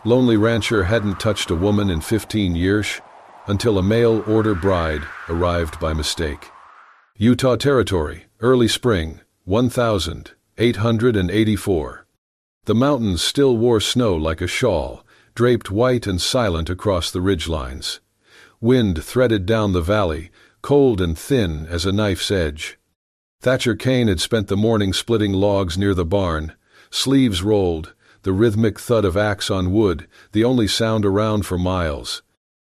Lonely rancher hadn't touched a woman in 15 years until a mail-order bride arrived by mistake. Utah Territory, early spring, 1884. The mountains still wore snow like a shawl, draped white and silent across the ridgelines. Wind threaded down the valley, cold and thin as a knife's edge. Thatcher Kane had spent the morning splitting logs near the barn, sleeves rolled, the rhythmic thud of axe on wood, the only sound around for miles.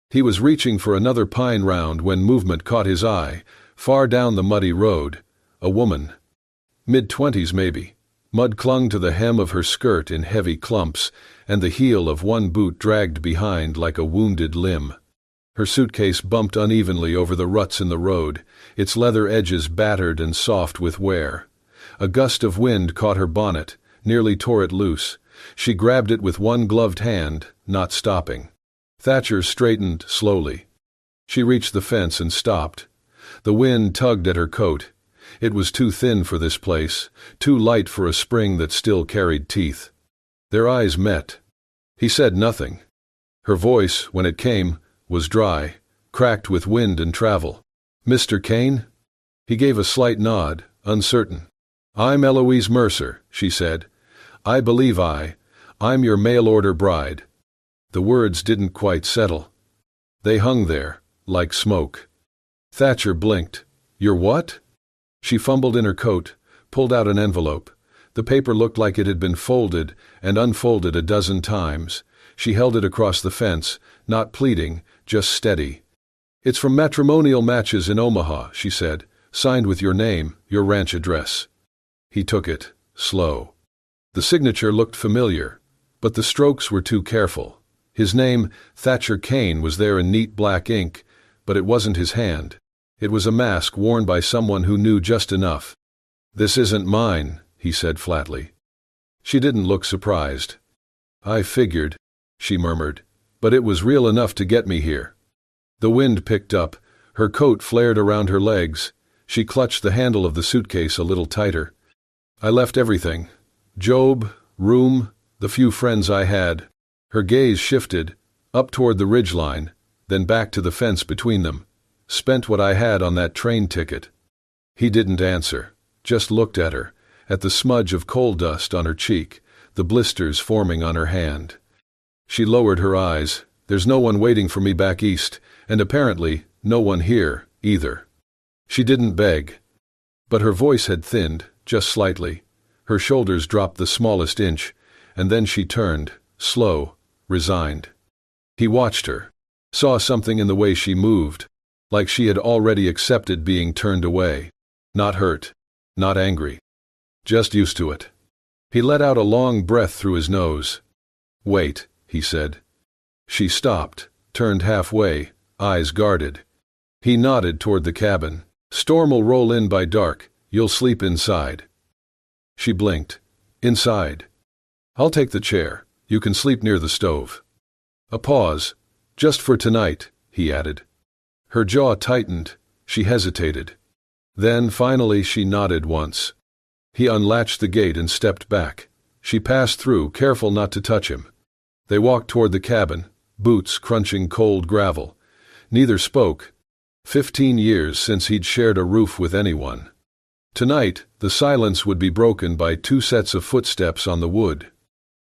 He was reaching for another pine round when movement caught his eye, far down the muddy road. A woman. Mid-20s maybe. Mud clung to the hem of her skirt in heavy clumps, and the heel of one boot dragged behind like a wounded limb. Her suitcase bumped unevenly over the ruts in the road, its leather edges battered and soft with wear. A gust of wind caught her bonnet, nearly tore it loose. She grabbed it with one gloved hand, not stopping. Thatcher straightened slowly. She reached the fence and stopped. The wind tugged at her coat. It was too thin for this place, too light for a spring that still carried teeth. Their eyes met. He said nothing. Her voice, when it came, was dry, cracked with wind and travel. "Mr. Kane?" He gave a slight nod, uncertain. "I'm Eloise Mercer," she said. "I believe I'm your mail-order bride." The words didn't quite settle. They hung there, like smoke. Thatcher blinked. "You're what?" She fumbled in her coat, pulled out an envelope. The paper looked like it had been folded and unfolded a dozen times. She held it across the fence, not pleading, just steady. "It's from Matrimonial Matches in Omaha," she said, "signed with your name, your ranch address." He took it, slow. The signature looked familiar, but the strokes were too careful. His name, Thatcher Kane, was there in neat black ink, but it wasn't his hand. It was a mask worn by someone who knew just enough. "This isn't mine," he said flatly. She didn't look surprised. "I figured," she murmured, "but it was real enough to get me here." The wind picked up. Her coat flared around her legs. She clutched the handle of the suitcase a little tighter. "I left everything. Job, room, the few friends I had." Her gaze shifted, up toward the ridgeline, then back to the fence between them. "Spent what I had on that train ticket." He didn't answer, just looked at her, at the smudge of coal dust on her cheek, the blisters forming on her hand. She lowered her eyes. "There's no one waiting for me back east, and apparently no one here, either." She didn't beg, but her voice had thinned, just slightly. Her shoulders dropped the smallest inch, and then she turned, slow, resigned. He watched her, saw something in the way she moved, like she had already accepted being turned away. Not hurt, not angry, just used to it. He let out a long breath through his nose. "Wait," he said. She stopped, turned halfway, eyes guarded. He nodded toward the cabin. "Storm'll roll in by dark. You'll sleep inside." She blinked. "Inside?" "I'll take the chair. You can sleep near the stove." A pause. "Just for tonight," he added. Her jaw tightened. She hesitated. Then, finally, she nodded once. He unlatched the gate and stepped back. She passed through, careful not to touch him. They walked toward the cabin, boots crunching cold gravel. Neither spoke. 15 years since he'd shared a roof with anyone. Tonight, the silence would be broken by 2 sets of footsteps on the wood.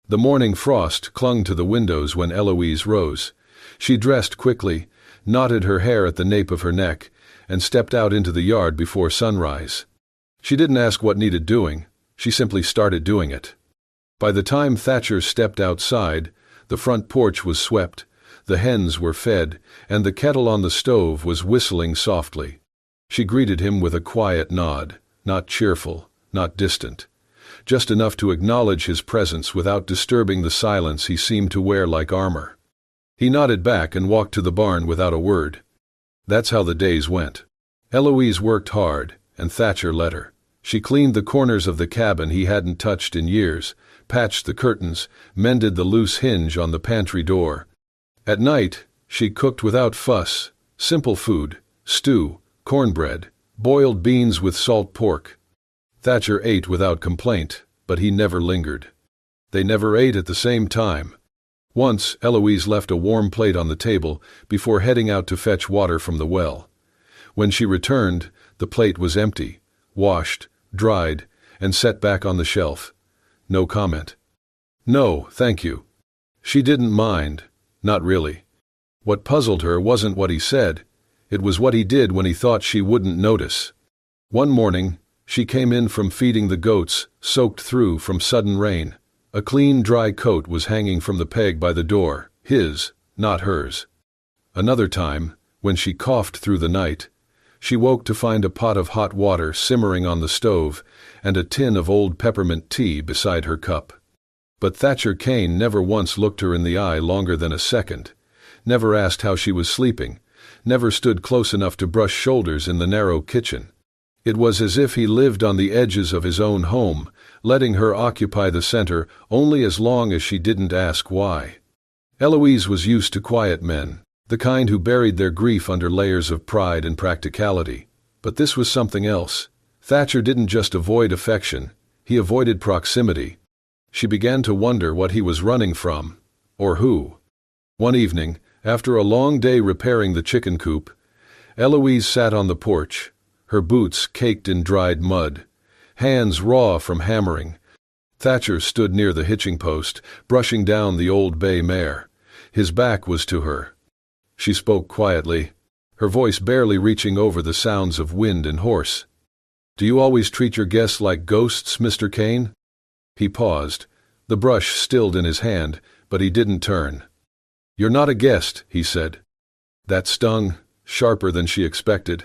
The morning frost clung to the windows when Eloise rose. She dressed quickly, knotted her hair at the nape of her neck, and stepped out into the yard before sunrise. She didn't ask what needed doing. She simply started doing it. By the time Thatcher stepped outside, the front porch was swept, the hens were fed, and the kettle on the stove was whistling softly. She greeted him with a quiet nod, not cheerful, not distant, just enough to acknowledge his presence without disturbing the silence he seemed to wear like armor. He nodded back and walked to the barn without a word. That's how the days went. Eloise worked hard, and Thatcher let her. She cleaned the corners of the cabin he hadn't touched in years, patched the curtains, mended the loose hinge on the pantry door. At night, she cooked without fuss, simple food, stew, cornbread, boiled beans with salt pork. Thatcher ate without complaint, but he never lingered. They never ate at the same time. Once, Eloise left a warm plate on the table before heading out to fetch water from the well. When she returned, the plate was empty, washed, dried, and set back on the shelf. No comment. No, thank you. She didn't mind, not really. What puzzled her wasn't what he said, it was what he did when he thought she wouldn't notice. One morning, she came in from feeding the goats, soaked through from sudden rain. A clean, dry coat was hanging from the peg by the door, his, not hers. Another time, when she coughed through the night, she woke to find a pot of hot water simmering on the stove and a tin of old peppermint tea beside her cup. But Thatcher Kane never once looked her in the eye longer than a second, never asked how she was sleeping, never stood close enough to brush shoulders in the narrow kitchen. It was as if he lived on the edges of his own home, letting her occupy the center only as long as she didn't ask why. Eloise was used to quiet men, the kind who buried their grief under layers of pride and practicality. But this was something else. Thatcher didn't just avoid affection, he avoided proximity. She began to wonder what he was running from, or who. One evening, after a long day repairing the chicken coop, Eloise sat on the porch, her boots caked in dried mud, hands raw from hammering. Thatcher stood near the hitching post, brushing down the old bay mare. His back was to her. She spoke quietly, her voice barely reaching over the sounds of wind and horse. "Do you always treat your guests like ghosts, Mr. Kane?" He paused, the brush stilled in his hand, but he didn't turn. "You're not a guest," he said. That stung, sharper than she expected.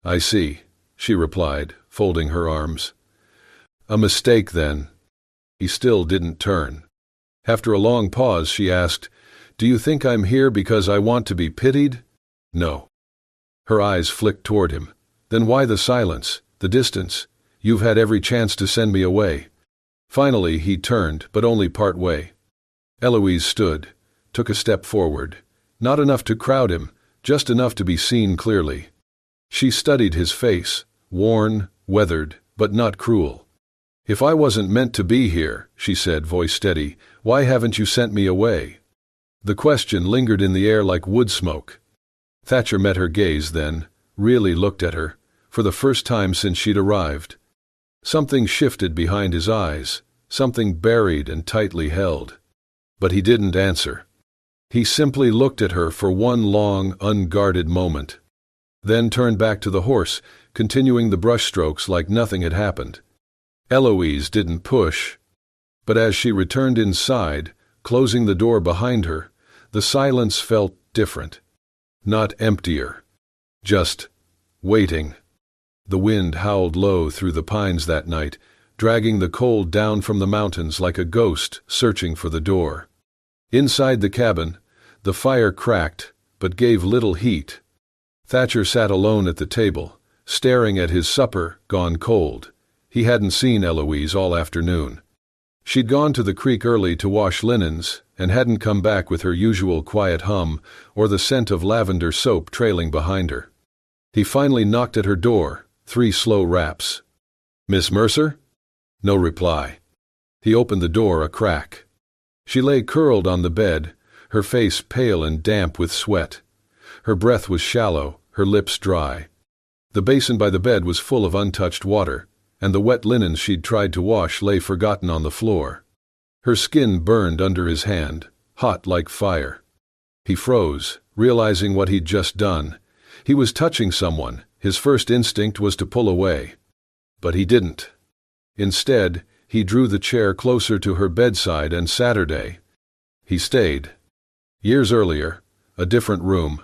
"I see," she replied, folding her arms. "A mistake, then." He still didn't turn. After a long pause, she asked, "Do you think I'm here because I want to be pitied?" "No." Her eyes flicked toward him. "Then why the silence, the distance? You've had every chance to send me away." Finally, he turned, but only part way. Eloise stood, took a step forward. Not enough to crowd him, just enough to be seen clearly. She studied his face, worn, weathered, but not cruel. "If I wasn't meant to be here," she said, voice steady, "why haven't you sent me away?" The question lingered in the air like wood smoke. Thatcher met her gaze then, really looked at her, for the first time since she'd arrived. Something shifted behind his eyes, something buried and tightly held. But he didn't answer. He simply looked at her for one long, unguarded moment, then turned back to the horse, continuing the brushstrokes like nothing had happened. Eloise didn't push, but as she returned inside, closing the door behind her, the silence felt different. Not emptier, just waiting. The wind howled low through the pines that night, dragging the cold down from the mountains like a ghost searching for the door. Inside the cabin, the fire cracked, but gave little heat. Thatcher sat alone at the table, staring at his supper gone cold. He hadn't seen Eloise all afternoon. She'd gone to the creek early to wash linens and hadn't come back with her usual quiet hum or the scent of lavender soap trailing behind her. He finally knocked at her door, 3 slow raps. "Miss Mercer?" No reply. He opened the door a crack. She lay curled on the bed, her face pale and damp with sweat. Her breath was shallow, her lips dry. The basin by the bed was full of untouched water, and the wet linens she'd tried to wash lay forgotten on the floor. Her skin burned under his hand, hot like fire. He froze, realizing what he'd just done. He was touching someone. His first instinct was to pull away. But he didn't. Instead, he drew the chair closer to her bedside and Saturday. He stayed. Years earlier, a different room,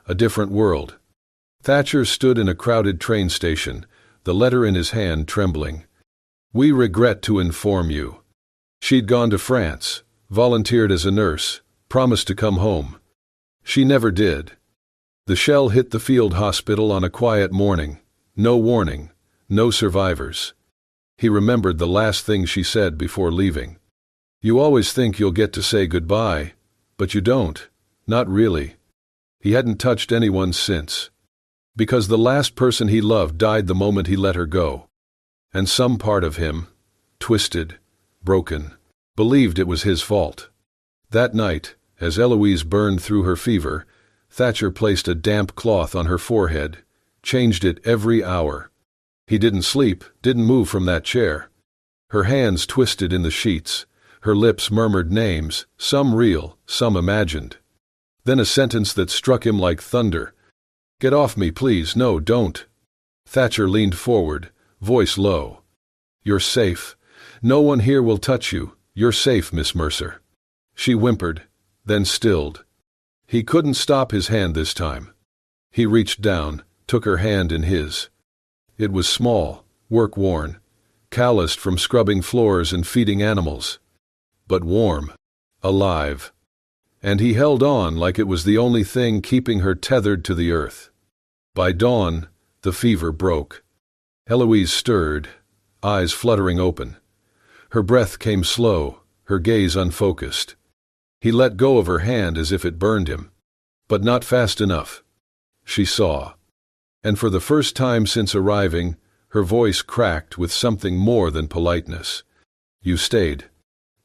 a different world. Thatcher stood in a crowded train station, the letter in his hand trembling. "We regret to inform you." She'd gone to France, volunteered as a nurse, promised to come home. She never did. The shell hit the field hospital on a quiet morning. No warning, no survivors. He remembered the last thing she said before leaving. "You always think you'll get to say goodbye, but you don't. Not really." He hadn't touched anyone since. Because the last person he loved died the moment he let her go. And some part of him, twisted, broken, believed it was his fault. That night, as Eloise burned through her fever, Thatcher placed a damp cloth on her forehead, changed it every hour. He didn't sleep, didn't move from that chair. Her hands twisted in the sheets, her lips murmured names, some real, some imagined. Then a sentence that struck him like thunder. "Get off me, please, no, don't." Thatcher leaned forward, voice low. "You're safe. No one here will touch you. You're safe, Miss Mercer." She whimpered, then stilled. He couldn't stop his hand this time. He reached down, took her hand in his. It was small, work-worn, calloused from scrubbing floors and feeding animals, but warm, alive. And he held on like it was the only thing keeping her tethered to the earth. By dawn, the fever broke. Eloise stirred, eyes fluttering open. Her breath came slow, her gaze unfocused. He let go of her hand as if it burned him, but not fast enough. She saw. And for the first time since arriving, her voice cracked with something more than politeness. "You stayed."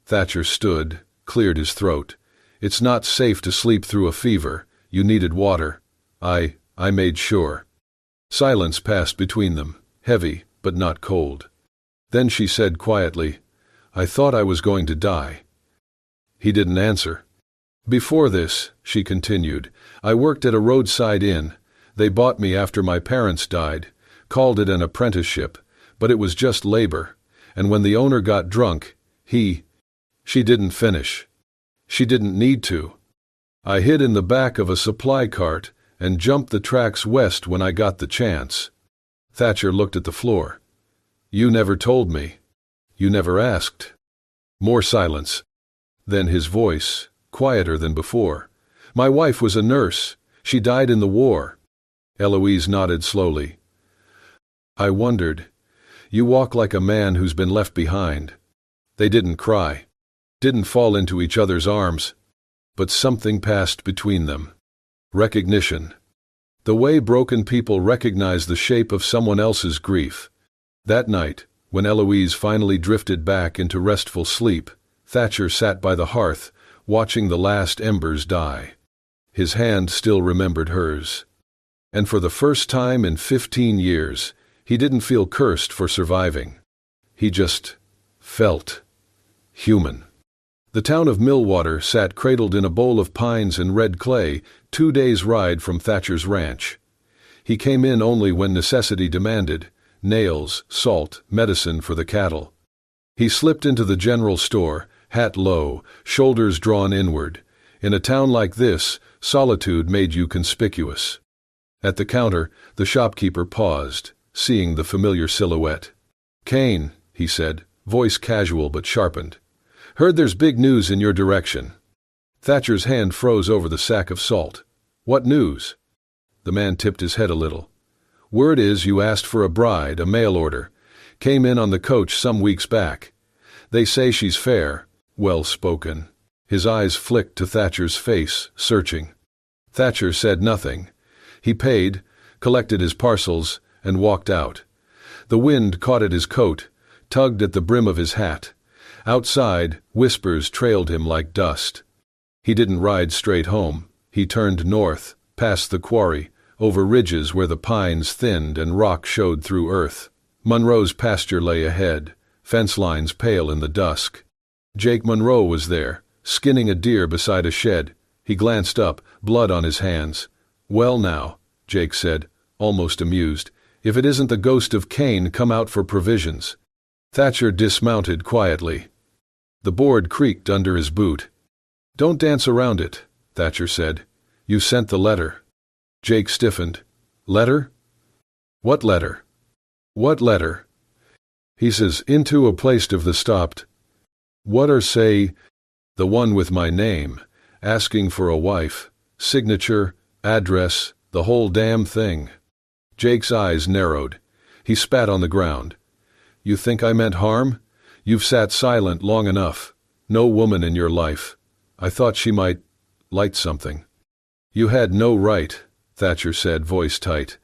Thatcher stood, cleared his throat. "It's not safe to sleep through a fever. You needed water. I made sure." Silence passed between them, heavy but not cold. Then she said quietly, "I thought I was going to die." He didn't answer. "Before this," she continued, "I worked at a roadside inn. They bought me after my parents died, called it an apprenticeship, but it was just labor. And when the owner got drunk, She didn't finish. She didn't need to. I hid in the back of a supply cart and jumped the tracks west when I got the chance." Thatcher looked at the floor. "You never told me. You never asked." More silence. Then his voice, quieter than before. "My wife was a nurse. She died in the war." Eloise nodded slowly. "I wondered. You walk like a man who's been left behind." They didn't cry, didn't fall into each other's arms, but something passed between them. Recognition. The way broken people recognize the shape of someone else's grief. That night, when Eloise finally drifted back into restful sleep, Thatcher sat by the hearth, watching the last embers die. His hand still remembered hers. And for the first time in 15 years, he didn't feel cursed for surviving. He just felt human. The town of Millwater sat cradled in a bowl of pines and red clay, 2 days' ride from Thatcher's ranch. He came in only when necessity demanded: nails, salt, medicine for the cattle. He slipped into the general store, hat low, shoulders drawn inward. In a town like this, solitude made you conspicuous. At the counter, the shopkeeper paused, seeing the familiar silhouette. "Kane," he said, voice casual but sharpened. "Heard there's big news in your direction." Thatcher's hand froze over the sack of salt. "What news?" The man tipped his head a little. "Word is you asked for a bride, a mail order. Came in on the coach some weeks back. They say she's fair, well-spoken." His eyes flicked to Thatcher's face, searching. Thatcher said nothing. He paid, collected his parcels, and walked out. The wind caught at his coat, tugged at the brim of his hat. Outside, whispers trailed him like dust. He didn't ride straight home. He turned north, past the quarry, over ridges where the pines thinned and rock showed through earth. Monroe's pasture lay ahead, fence lines pale in the dusk. Jake Monroe was there, skinning a deer beside a shed. He glanced up, blood on his hands. "Well now," Jake said, almost amused, "if it isn't the ghost of Cain come out for provisions." Thatcher dismounted quietly. The board creaked under his boot. "Don't dance around it," Thatcher said. "You sent the letter." Jake stiffened. "Letter? What letter?" "What letter?" He says, "Into a place of the stopped. What are say, the one with my name, asking for a wife, signature, address, the whole damn thing." Jake's eyes narrowed. He spat on the ground. "You think I meant harm? You've sat silent long enough. No woman in your life. I thought she might light something." "You had no right," Thatcher said, voice tight.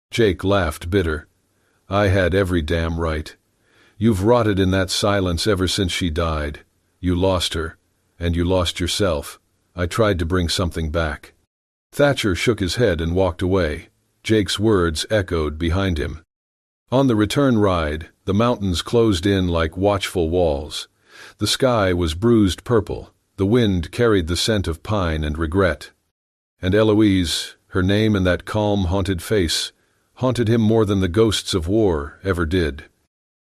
Jake laughed, bitter. "I had every damn right. You've rotted in that silence ever since she died. You lost her. And you lost yourself. I tried to bring something back." Thatcher shook his head and walked away. Jake's words echoed behind him. On the return ride, the mountains closed in like watchful walls. The sky was bruised purple. The wind carried the scent of pine and regret. And Eloise, her name and that calm, haunted face, haunted him more than the ghosts of war ever did.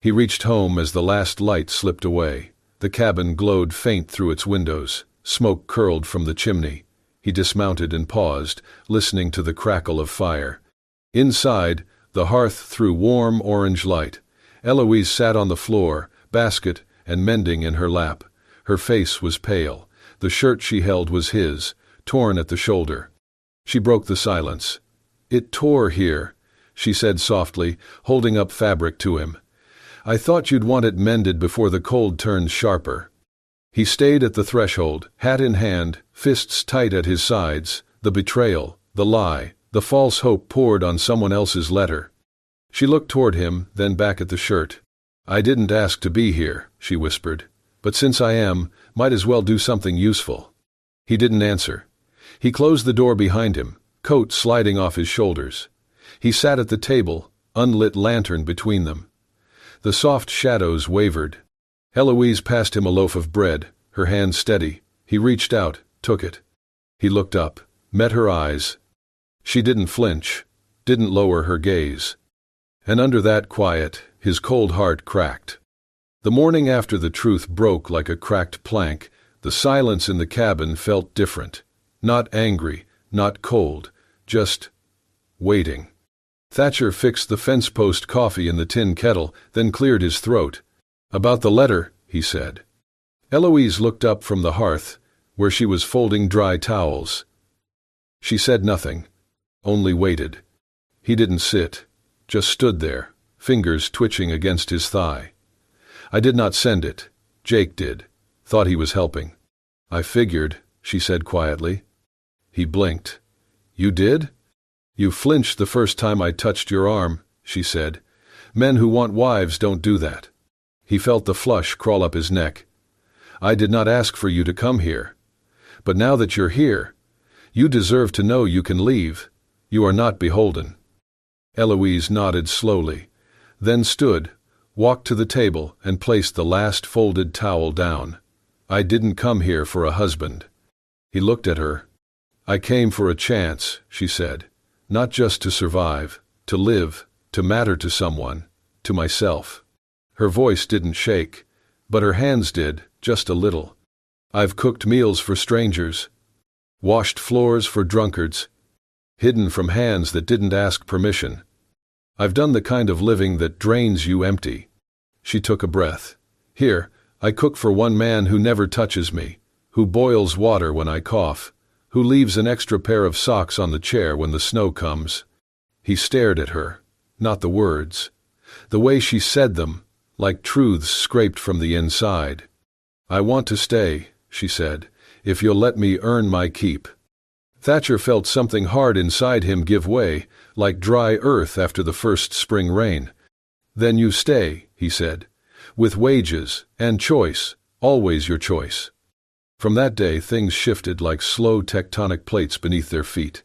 He reached home as the last light slipped away. The cabin glowed faint through its windows. Smoke curled from the chimney. He dismounted and paused, listening to the crackle of fire. Inside, the hearth threw warm orange light. Eloise sat on the floor, basket and mending in her lap. Her face was pale. The shirt she held was his, torn at the shoulder. She broke the silence. "It tore here," she said softly, holding up fabric to him. "I thought you'd want it mended before the cold turned sharper." He stayed at the threshold, hat in hand, fists tight at his sides. The betrayal, the lie, the false hope poured on someone else's letter. She looked toward him, then back at the shirt. "I didn't ask to be here," she whispered. "But since I am, might as well do something useful." He didn't answer. He closed the door behind him, coat sliding off his shoulders. He sat at the table, unlit lantern between them. The soft shadows wavered. Eloise passed him a loaf of bread, her hand steady. He reached out, took it. He looked up, met her eyes. She didn't flinch, didn't lower her gaze. And under that quiet, his cold heart cracked. The morning after the truth broke like a cracked plank, the silence in the cabin felt different. Not angry, not cold, just waiting. Thatcher fixed the fence-post coffee in the tin kettle, then cleared his throat. "About the letter," he said. Eloise looked up from the hearth, where she was folding dry towels. She said nothing, only waited. He didn't sit, just stood there, fingers twitching against his thigh. "I did not send it. Jake did. Thought he was helping." "I figured," she said quietly. He blinked. "You did?" "You flinched the first time I touched your arm," she said. "Men who want wives don't do that." He felt the flush crawl up his neck. "I did not ask for you to come here. But now that you're here, you deserve to know you can leave. You are not beholden." Eloise nodded slowly, then stood, walked to the table and placed the last folded towel down. "I didn't come here for a husband." He looked at her. "I came for a chance," she said. "Not just to survive, to live, to matter to someone, to myself." Her voice didn't shake, but her hands did, just a little. "I've cooked meals for strangers, washed floors for drunkards, hidden from hands that didn't ask permission. I've done the kind of living that drains you empty." She took a breath. "Here, I cook for one man who never touches me, who boils water when I cough, who leaves an extra pair of socks on the chair when the snow comes." He stared at her, not the words. The way she said them, like truths scraped from the inside. "I want to stay," she said, "if you'll let me earn my keep." Thatcher felt something hard inside him give way, like dry earth after the first spring rain. "Then you stay," he said, "with wages and choice, always your choice." From that day things shifted like slow tectonic plates beneath their feet.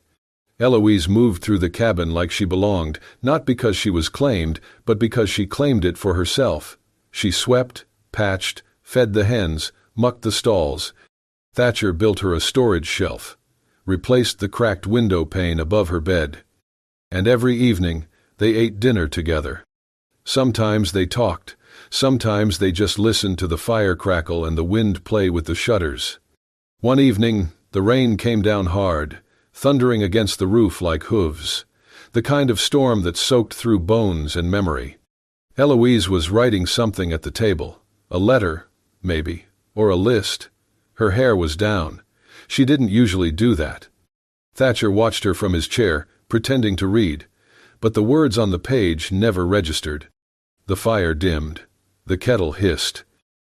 Eloise moved through the cabin like she belonged, not because she was claimed, but because she claimed it for herself. She swept, patched, fed the hens, mucked the stalls. Thatcher built her a storage shelf, replaced the cracked window pane above her bed. And every evening they ate dinner together. Sometimes they talked, sometimes they just listened to the fire crackle and the wind play with the shutters. One evening, the rain came down hard, thundering against the roof like hooves, the kind of storm that soaked through bones and memory. Eloise was writing something at the table, a letter, maybe, or a list. Her hair was down. She didn't usually do that. Thatcher watched her from his chair, pretending to read, but the words on the page never registered. The fire dimmed. The kettle hissed.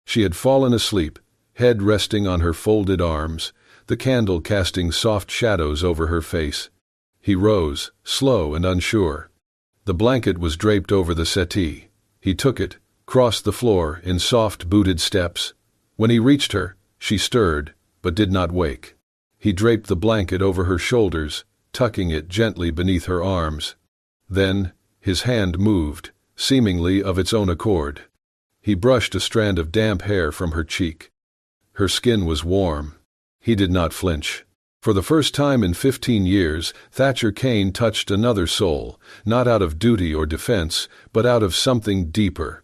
She had fallen asleep, head resting on her folded arms, the candle casting soft shadows over her face. He rose, slow and unsure. The blanket was draped over the settee. He took it, crossed the floor in soft booted steps. When he reached her, She stirred, but did not wake. He draped the blanket over her shoulders, tucking it gently beneath her arms. Then, his hand moved, seemingly of its own accord. He brushed a strand of damp hair from her cheek. Her skin was warm. He did not flinch. For the first time in 15 years, Thatcher Kane touched another soul, not out of duty or defense, but out of something deeper.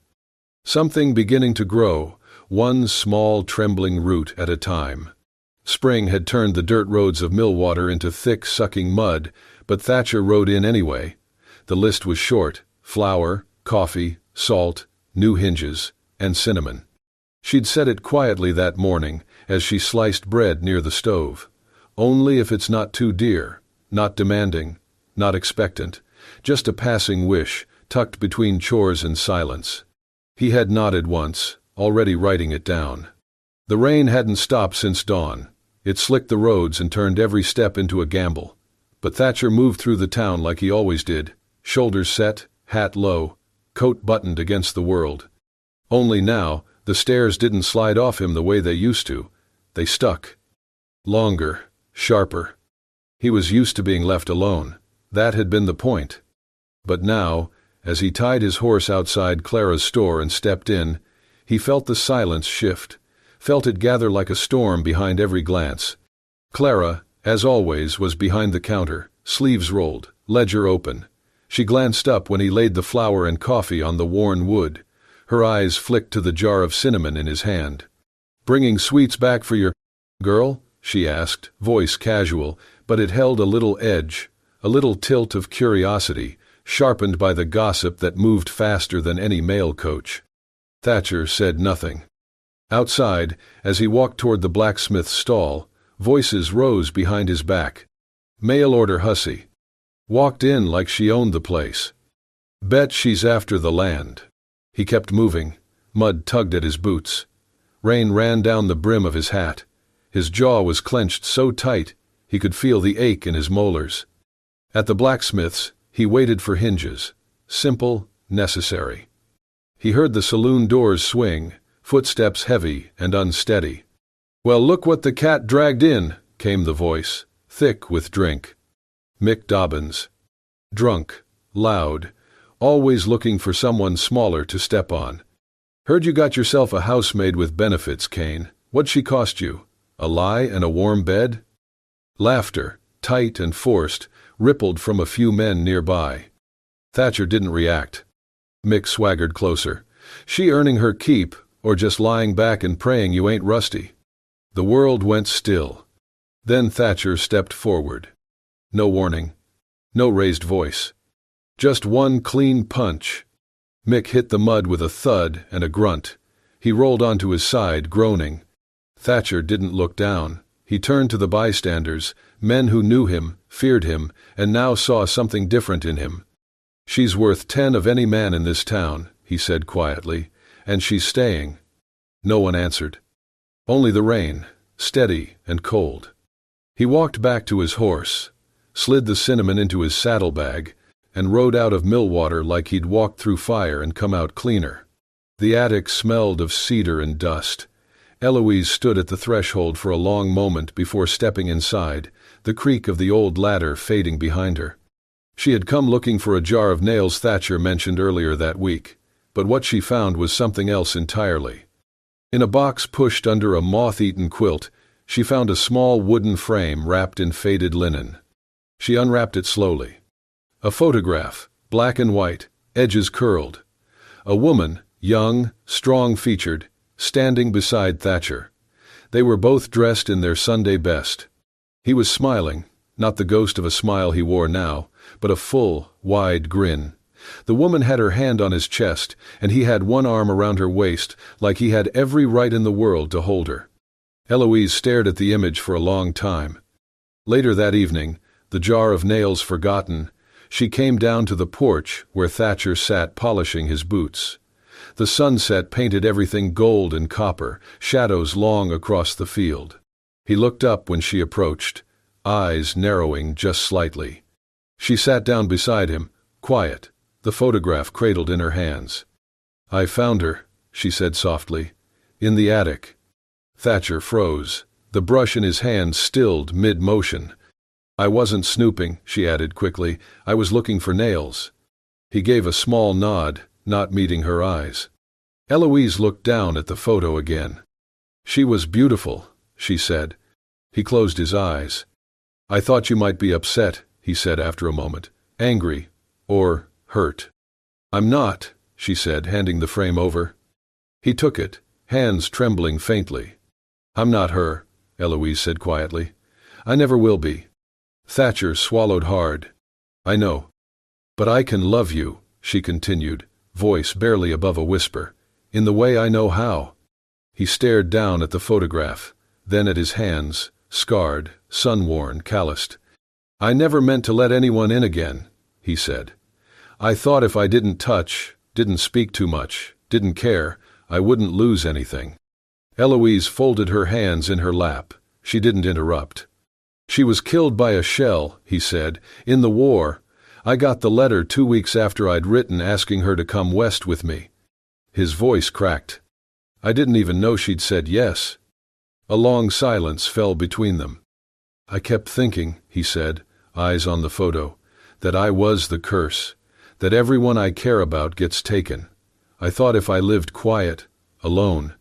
Something beginning to grow, one small trembling root at a time. Spring had turned the dirt roads of Millwater into thick, sucking mud, but Thatcher rode in anyway. The list was short: flour, coffee, salt, new hinges, and cinnamon. She'd said it quietly that morning, as she sliced bread near the stove. Only if it's not too dear, not demanding, not expectant, just a passing wish, tucked between chores and silence. He had nodded once, already writing it down. The rain hadn't stopped since dawn. It slicked the roads and turned every step into a gamble. But Thatcher moved through the town like he always did, shoulders set, hat low, coat buttoned against the world. Only now, the stairs didn't slide off him the way they used to. They stuck. Longer, sharper. He was used to being left alone. That had been the point. But now, as he tied his horse outside Clara's store and stepped in, he felt the silence shift, felt it gather like a storm behind every glance. Clara, as always, was behind the counter, sleeves rolled, ledger open. She glanced up when he laid the flour and coffee on the worn wood. Her eyes flicked to the jar of cinnamon in his hand. "Bringing sweets back for your girl?" she asked, voice casual, but it held a little edge, a little tilt of curiosity, sharpened by the gossip that moved faster than any mail coach. Thatcher said nothing. Outside, as he walked toward the blacksmith's stall, voices rose behind his back. "Mail order hussy." Walked in like she owned the place. "Bet she's after the land." He kept moving. Mud tugged at his boots. Rain ran down the brim of his hat. His jaw was clenched so tight he could feel the ache in his molars. At the blacksmith's, he waited for hinges. Simple, necessary. He heard the saloon doors swing, footsteps heavy and unsteady. "Well, look what the cat dragged in," came the voice, thick with drink. Mick Dobbins. Drunk, loud, always looking for someone smaller to step on. "Heard you got yourself a housemaid with benefits, Kane. What'd she cost you? A lie and a warm bed?" Laughter, tight and forced, rippled from a few men nearby. Thatcher didn't react. Mick swaggered closer. "She earning her keep, or just lying back and praying you ain't rusty?" The world went still. Then Thatcher stepped forward. No warning. No raised voice. Just one clean punch. Mick hit the mud with a thud and a grunt. He rolled onto his side, groaning. Thatcher didn't look down. He turned to the bystanders, men who knew him, feared him, and now saw something different in him. "She's worth 10 of any man in this town," he said quietly, "and she's staying." No one answered. Only the rain, steady and cold. He walked back to his horse, slid the cinnamon into his saddlebag, and rode out of Millwater like he'd walked through fire and come out cleaner. The attic smelled of cedar and dust. Eloise stood at the threshold for a long moment before stepping inside, the creak of the old ladder fading behind her. She had come looking for a jar of nails Thatcher mentioned earlier that week, but what she found was something else entirely. In a box pushed under a moth-eaten quilt, she found a small wooden frame wrapped in faded linen. She unwrapped it slowly. A photograph, black and white, edges curled. A woman, young, strong-featured, standing beside Thatcher. They were both dressed in their Sunday best. He was smiling, not the ghost of a smile he wore now, but a full, wide grin. The woman had her hand on his chest, and he had one arm around her waist, like he had every right in the world to hold her. Eloise stared at the image for a long time. Later that evening, the jar of nails forgotten, she came down to the porch where Thatcher sat polishing his boots. The sunset painted everything gold and copper, shadows long across the field. He looked up when she approached, eyes narrowing just slightly. She sat down beside him, quiet, the photograph cradled in her hands. "I found her," she said softly, "in the attic." Thatcher froze. The brush in his hand stilled mid-motion. "I wasn't snooping," she added quickly. "I was looking for nails." He gave a small nod, not meeting her eyes. Eloise looked down at the photo again. "She was beautiful," she said. He closed his eyes. "I thought you might be upset," he said after a moment. "Angry. Or hurt." "I'm not," she said, handing the frame over. He took it, hands trembling faintly. "I'm not her," Eloise said quietly. "I never will be." Thatcher swallowed hard. "I know. But I can love you," she continued, voice barely above a whisper, "in the way I know how." He stared down at the photograph, then at his hands, scarred, sun-worn, calloused. "I never meant to let anyone in again," he said. "I thought if I didn't touch, didn't speak too much, didn't care, I wouldn't lose anything." Eloise folded her hands in her lap. She didn't interrupt. "She was killed by a shell," he said, "in the war. I got the letter 2 weeks after I'd written asking her to come west with me." His voice cracked. "I didn't even know she'd said yes." A long silence fell between them. "I kept thinking," he said, eyes on the photo, "that I was the curse, that everyone I care about gets taken. I thought if I lived quiet, alone,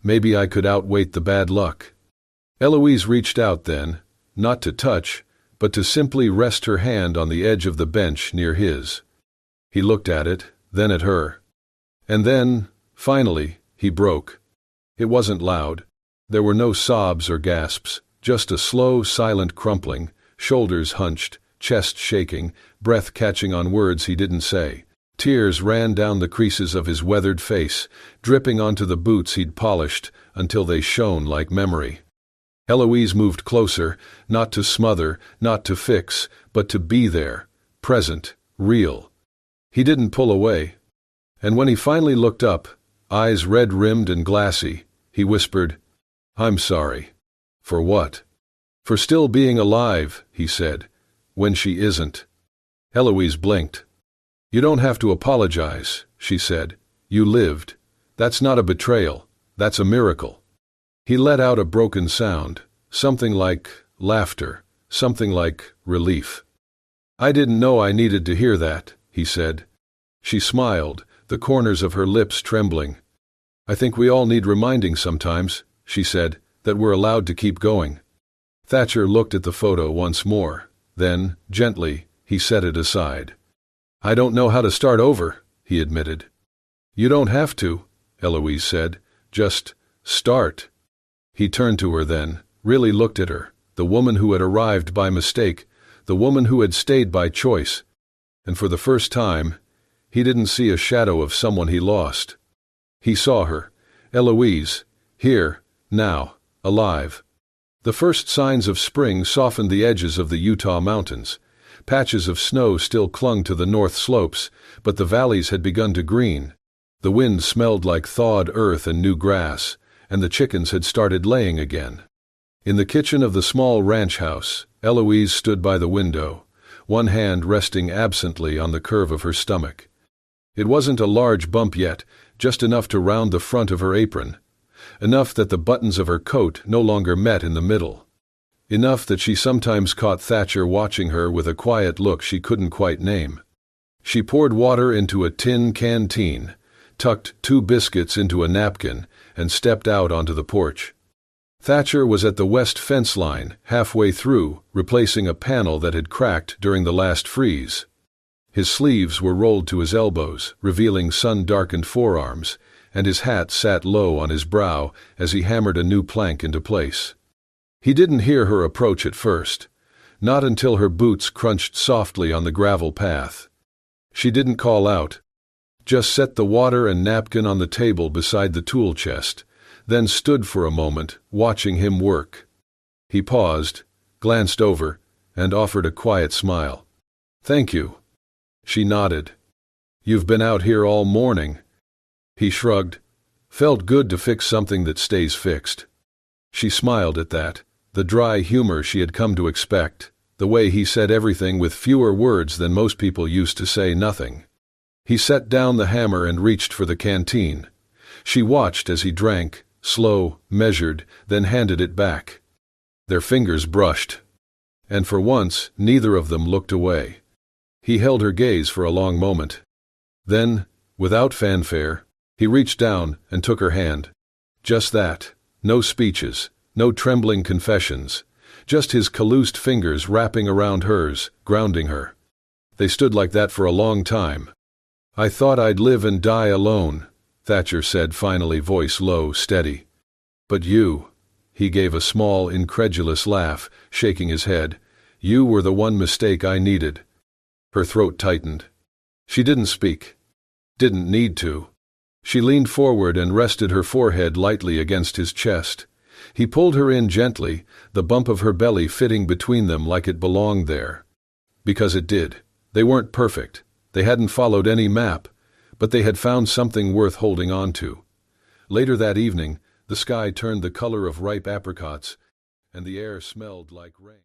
maybe I could outwait the bad luck." Eloise reached out then, not to touch, but to simply rest her hand on the edge of the bench near his. He looked at it, then at her. And then, finally, he broke. It wasn't loud. There were no sobs or gasps, just a slow, silent crumpling, shoulders hunched, chest shaking, breath catching on words he didn't say. Tears ran down the creases of his weathered face, dripping onto the boots he'd polished until they shone like memory. Eloise moved closer, not to smother, not to fix, but to be there, present, real. He didn't pull away. And when he finally looked up, eyes red-rimmed and glassy, he whispered, "I'm sorry." "For what?" "For still being alive," he said, "when she isn't." Eloise blinked. "You don't have to apologize," she said. "You lived. That's not a betrayal. That's a miracle." He let out a broken sound, something like laughter, something like relief. "I didn't know I needed to hear that," he said. She smiled, the corners of her lips trembling. "I think we all need reminding sometimes," she said, "that we're allowed to keep going." Thatcher looked at the photo once more. Then, gently, he set it aside. "I don't know how to start over," he admitted. "You don't have to," Eloise said. "Just start." He turned to her then, really looked at her, the woman who had arrived by mistake, the woman who had stayed by choice. And for the first time, he didn't see a shadow of someone he lost. He saw her, Eloise, here, now, alive. The first signs of spring softened the edges of the Utah mountains. Patches of snow still clung to the north slopes, but the valleys had begun to green. The wind smelled like thawed earth and new grass, and the chickens had started laying again. In the kitchen of the small ranch house, Eloise stood by the window, one hand resting absently on the curve of her stomach. It wasn't a large bump yet, just enough to round the front of her apron, enough that the buttons of her coat no longer met in the middle, enough that she sometimes caught Thatcher watching her with a quiet look she couldn't quite name. She poured water into a tin canteen, tucked 2 biscuits into a napkin, and stepped out onto the porch. Thatcher was at the west fence line, halfway through, replacing a panel that had cracked during the last freeze. His sleeves were rolled to his elbows, revealing sun-darkened forearms, and his hat sat low on his brow as he hammered a new plank into place. He didn't hear her approach at first, not until her boots crunched softly on the gravel path. She didn't call out, just set the water and napkin on the table beside the tool chest, then stood for a moment, watching him work. He paused, glanced over, and offered a quiet smile. "Thank you." She nodded. "You've been out here all morning." He shrugged. Felt good to fix something that stays fixed. She smiled at that, the dry humor she had come to expect, the way he said everything with fewer words than most people used to say nothing. He set down the hammer and reached for the canteen. She watched as he drank, slow, measured, then handed it back. Their fingers brushed. And for once, neither of them looked away. He held her gaze for a long moment. Then, without fanfare, he reached down and took her hand. Just that. No speeches, no trembling confessions. Just his calloused fingers wrapping around hers, grounding her. They stood like that for a long time. "I thought I'd live and die alone," Thatcher said finally, voice low, steady. "But you," he gave a small, incredulous laugh, shaking his head, "you were the one mistake I needed." Her throat tightened. She didn't speak. Didn't need to. She leaned forward and rested her forehead lightly against his chest. He pulled her in gently, the bump of her belly fitting between them like it belonged there. Because it did. They weren't perfect. They hadn't followed any map, but they had found something worth holding on to. Later that evening, the sky turned the color of ripe apricots, and the air smelled like rain.